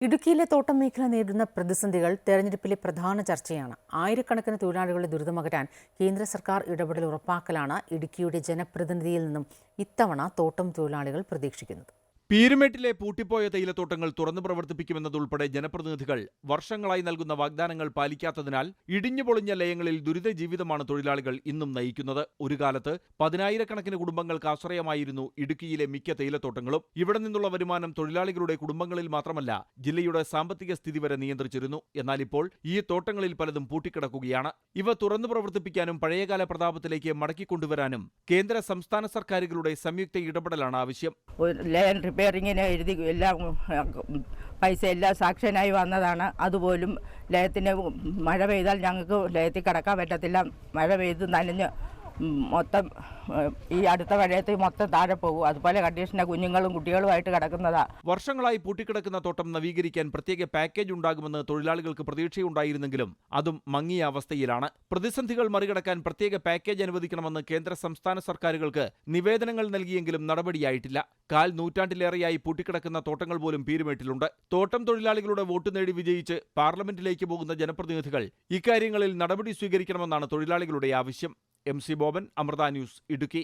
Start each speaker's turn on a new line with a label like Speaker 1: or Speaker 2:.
Speaker 1: ഇടുക്കിയിലെ തോട്ടം മേഖല നേരിടുന്ന പ്രതിസന്ധികൾ തെരഞ്ഞെടുപ്പിലെ പ്രധാന ചർച്ചയാണ്. ആയിരക്കണക്കിന് തൊഴിലാളികളുടെ ദുരിതമകറ്റാൻ കേന്ദ്ര സർക്കാർ ഇടപെടൽ ഉറപ്പാക്കലാണ് ഇടുക്കിയുടെ ജനപ്രതിനിധിയിൽ നിന്നും ഇത്തവണ തോട്ടം തൊഴിലാളികൾ പ്രതീക്ഷിക്കുന്നത്.
Speaker 2: പീരുമേട്ടിലെ പൂട്ടിപ്പോയ തേയിലത്തോട്ടങ്ങൾ തുറന്നു പ്രവർത്തിപ്പിക്കുമെന്നതുൾപ്പെടെ ജനപ്രതിനിധികൾ വർഷങ്ങളായി നൽകുന്ന വാഗ്ദാനങ്ങൾ പാലിക്കാത്തതിനാൽ ഇടിഞ്ഞുപൊളിഞ്ഞ ലയങ്ങളിൽ ദുരിത ജീവിതമാണ് തൊഴിലാളികൾ ഇന്നും നയിക്കുന്നത്. ഒരു കാലത്ത് 10,000-കണക്കിന് കുടുംബങ്ങൾക്ക് ആശ്രയമായിരുന്നു ഇടുക്കിയിലെ മിക്ക തേയിലത്തോട്ടങ്ങളും. ഇവിടെ നിന്നുള്ള വരുമാനം തൊഴിലാളികളുടെ കുടുംബങ്ങളിൽ മാത്രമല്ല, ജില്ലയുടെ സാമ്പത്തിക സ്ഥിതി വരെ നിയന്ത്രിച്ചിരുന്നു. എന്നാൽ ഇപ്പോൾ ഈ തോട്ടങ്ങളിൽ പലതും പൂട്ടിക്കിടക്കുകയാണ്. ഇവ തുറന്നു പ്രവർത്തിപ്പിക്കാനും പഴയകാല പ്രതാപത്തിലേക്ക് മടക്കിക്കൊണ്ടുവരാനും കേന്ദ്ര സംസ്ഥാന സർക്കാരുകളുടെ സംയുക്ത ഇടപെടലാണ് ആവശ്യം.
Speaker 3: റിപ്പയറിങ്ങിന് എഴുതി എല്ലാം പൈസ എല്ലാം സാക്ഷനായി വന്നതാണ്. അതുപോലും ലയത്തിന് മഴ പെയ്താൽ ഞങ്ങൾക്ക് ലയത്തിൽ കിടക്കാൻ പറ്റത്തില്ല. മഴ പെയ്ത് നനഞ്ഞ് മൊത്തം ഈ അടുത്ത മഴയത്ത് മൊത്തം താഴെ പോകും. അതുപോലെ കണ്ടീഷനാണ് കുഞ്ഞുങ്ങളും കുട്ടികളുമായിട്ട് കിടക്കുന്നതാ.
Speaker 2: വർഷങ്ങളായി പൂട്ടിക്കിടക്കുന്ന തോട്ടം നവീകരിക്കാൻ പ്രത്യേക പാക്കേജ് ഉണ്ടാകുമെന്ന് തൊഴിലാളികൾക്ക് പ്രതീക്ഷയുണ്ടായിരുന്നെങ്കിലും അതും മങ്ങിയ അവസ്ഥയിലാണ്. പ്രതിസന്ധികൾ മറികടക്കാൻ പ്രത്യേക പാക്കേജ് അനുവദിക്കണമെന്ന് കേന്ദ്ര സംസ്ഥാന സർക്കാരുകൾക്ക് നിവേദനങ്ങൾ നൽകിയെങ്കിലും നടപടിയായിട്ടില്ല. കാൽ നൂറ്റാണ്ടിലേറെയായി പൂട്ടിക്കിടക്കുന്ന തോട്ടങ്ങൾ പോലും പീരുമേട്ടിലുണ്ട്. തോട്ടം തൊഴിലാളികളുടെ വോട്ട് നേടി വിജയിച്ച് പാർലമെന്റിലേക്ക് പോകുന്ന ജനപ്രതിനിധികൾ ഇക്കാര്യങ്ങളിൽ നടപടി സ്വീകരിക്കണമെന്നാണ് തൊഴിലാളികളുടെ ആവശ്യം. MC Boban, Amrita news, Idukki.